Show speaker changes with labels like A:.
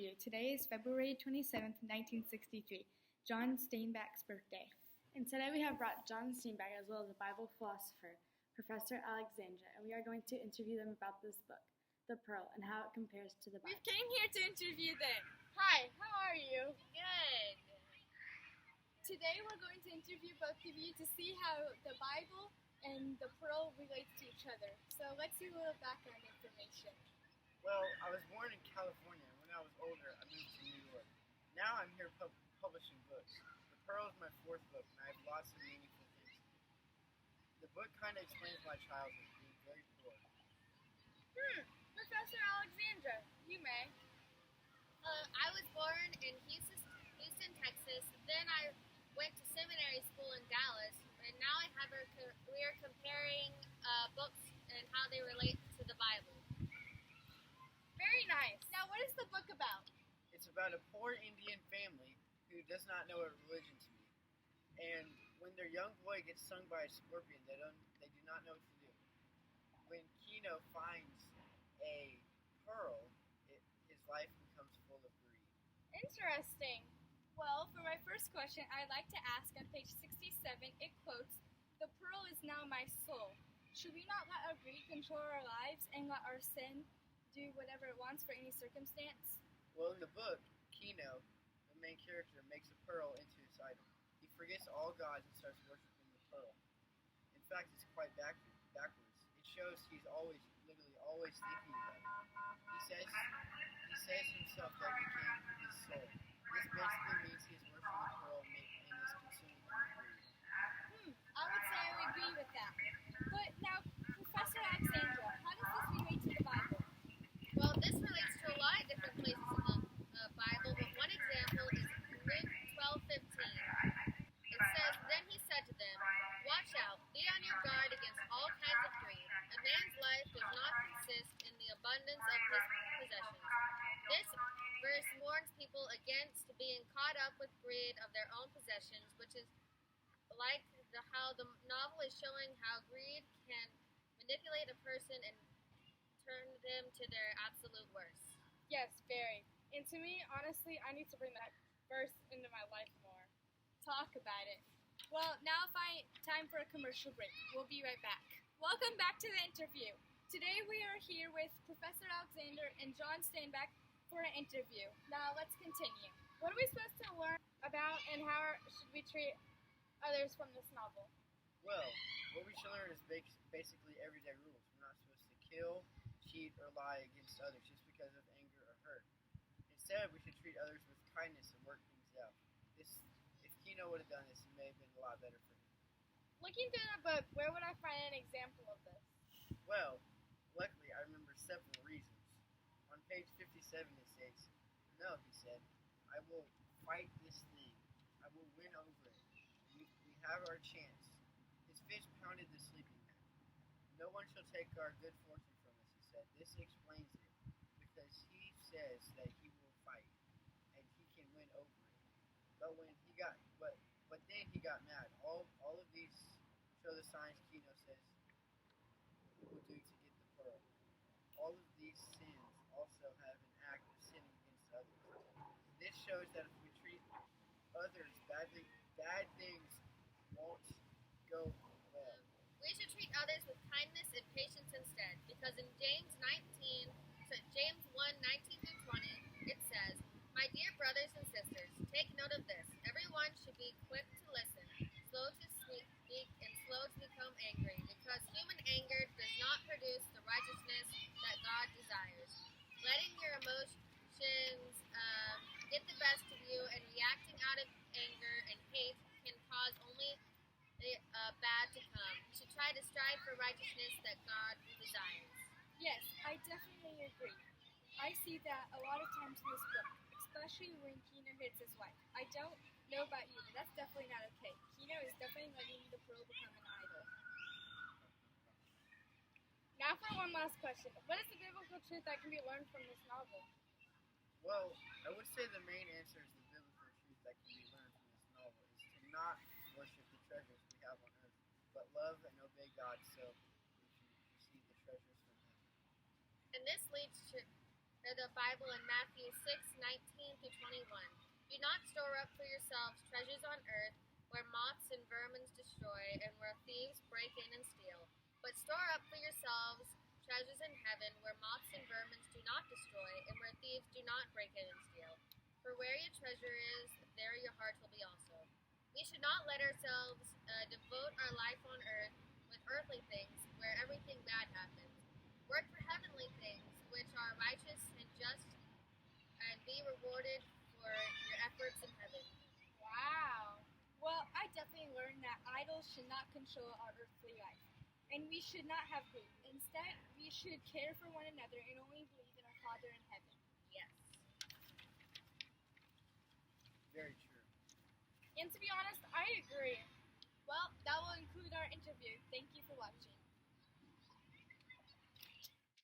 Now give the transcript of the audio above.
A: interview. Today is February 27th, 1963, John Steinbeck's birthday. And today we have brought John Steinbeck as well as a Bible philosopher, Professor Alexandra, and we are going to interview them about this book, The Pearl, and how it compares to the Bible.
B: We came here to interview them. Hi, how are you?
C: Good.
B: Today we're going to interview both of you to see how the Bible and the Pearl relates to each other. So let's see a little background information.
D: Well, I was born in California, and when I was older, I moved to New York. Now I'm here publishing books. The Pearl is my fourth book, and I have lots of meaningful things. The book kind of explains my childhood, being very poor.
B: Professor Alexandra, you may.
C: I was born in Houston, Texas. Then I went to seminary school in Dallas, and now I have a career comparing books and how they relate to the Bible.
B: Very nice. Now, what is the book about?
D: It's about a poor Indian family who does not know what religion to be. And when their young boy gets stung by a scorpion, they do not know what to do. When Kino finds a pearl, his life becomes full of greed.
B: Interesting. Well, for my first question, I'd like to ask on page 67, it quotes, "The pearl is now my soul. Should we not let our greed control our lives and let our sin do whatever it wants for any circumstance?"
D: Well, in the book, Kino, the main character, makes a pearl into his idol. He forgets all gods and starts worshiping the pearl. In fact, it's quite backwards. It shows he's literally always thinking about it. He says himself that it became his soul. This basically means he's worshiping the pearl and is consuming him with greed.
B: I would say I would agree with that. But now, Professor Alexandra, how does this relate to the Bible?
C: Well, this relates to a lot of different places in the Bible, but one example is Luke 12:15. It says, "Then he said to them, 'Watch out, be on your guard against all kinds of greed. A man's life does not consist in the abundance of his possessions.'" This verse warns people against being caught up with greed of their own possessions, which is like how the novel is showing how greed can manipulate a person and turn them to their absolute worst.
B: Yes, very. And to me, honestly, I need to bring that verse into my life more. Talk about it. Well, now time for a commercial break. We'll be right back. Welcome back to the interview. Today we are here with Professor Alexander and John Steinbeck for an interview. Now let's continue. What are we supposed to learn about and how should we treat others from this novel?
D: Well, what we should learn is basically everyday rules. We're not supposed to kill, cheat, or lie against others just because of anger or hurt. Instead, we should treat others with kindness and work things out. If Kino would have done this, it may have been a lot better for him.
B: Looking through the book, where would I find an example of this?
D: Well, luckily, I remember several reasons. On page 57, it states, "No," he said, "I will fight this thing. I will win over it. We have our chance." His fist pounded the sleeping man. "No one shall take our good fortune from us," he said. This explains it, because he says that he will fight, and he can win over it. But then he got mad. All of these show the signs Kino says he will do to get the pearl. All of these sins also have an act of sinning against others. This shows that if we treat others badly, bad things won't go well.
C: We should treat others with kindness and patience instead, because in James 1:19-20, it says, "My dear brothers and sisters, take note of this. Everyone should be quick to listen, slow to speak, and slow to become angry, because human anger does not produce the righteousness that God desires. Letting your emotions get the best of you and reacting out of anger and hate can cause only bad to come. You should try to strive for righteousness that God desires."
B: Yes, I definitely agree. I see that a lot of times in this book, especially when Kino hits his wife. I don't know about you, but that's definitely not okay. Kino is definitely letting the pearl become an idol. Now for one last question. What is the biblical truth that can be learned from this novel?
D: Well, I would say the main answer is the biblical truth that can be learned from this novel is to not worship the treasures we have on earth, but love and obey God so we can receive the treasures from heaven.
C: And this leads to the Bible in Matthew 6:19-21. Do not store up for yourselves treasures on earth where moths and vermin destroy and where thieves break in and steal. But store up for yourselves treasures in heaven where moths and vermin do not destroy and where thieves do not break in and steal. For where your treasure is, there your heart will be also. We should not let ourselves devote our life on earth with earthly things where everything bad happens. Work for heavenly things which are righteous and just and be rewarded for your efforts in heaven.
B: Wow. Well, I definitely learned that idols should not control our earthly life, and we should not have greed. Instead, we should care for one another and only believe in our Father in heaven.
C: Yes.
D: Very true.
B: And to be honest, I agree. Well, that will conclude our interview. Thank you for watching.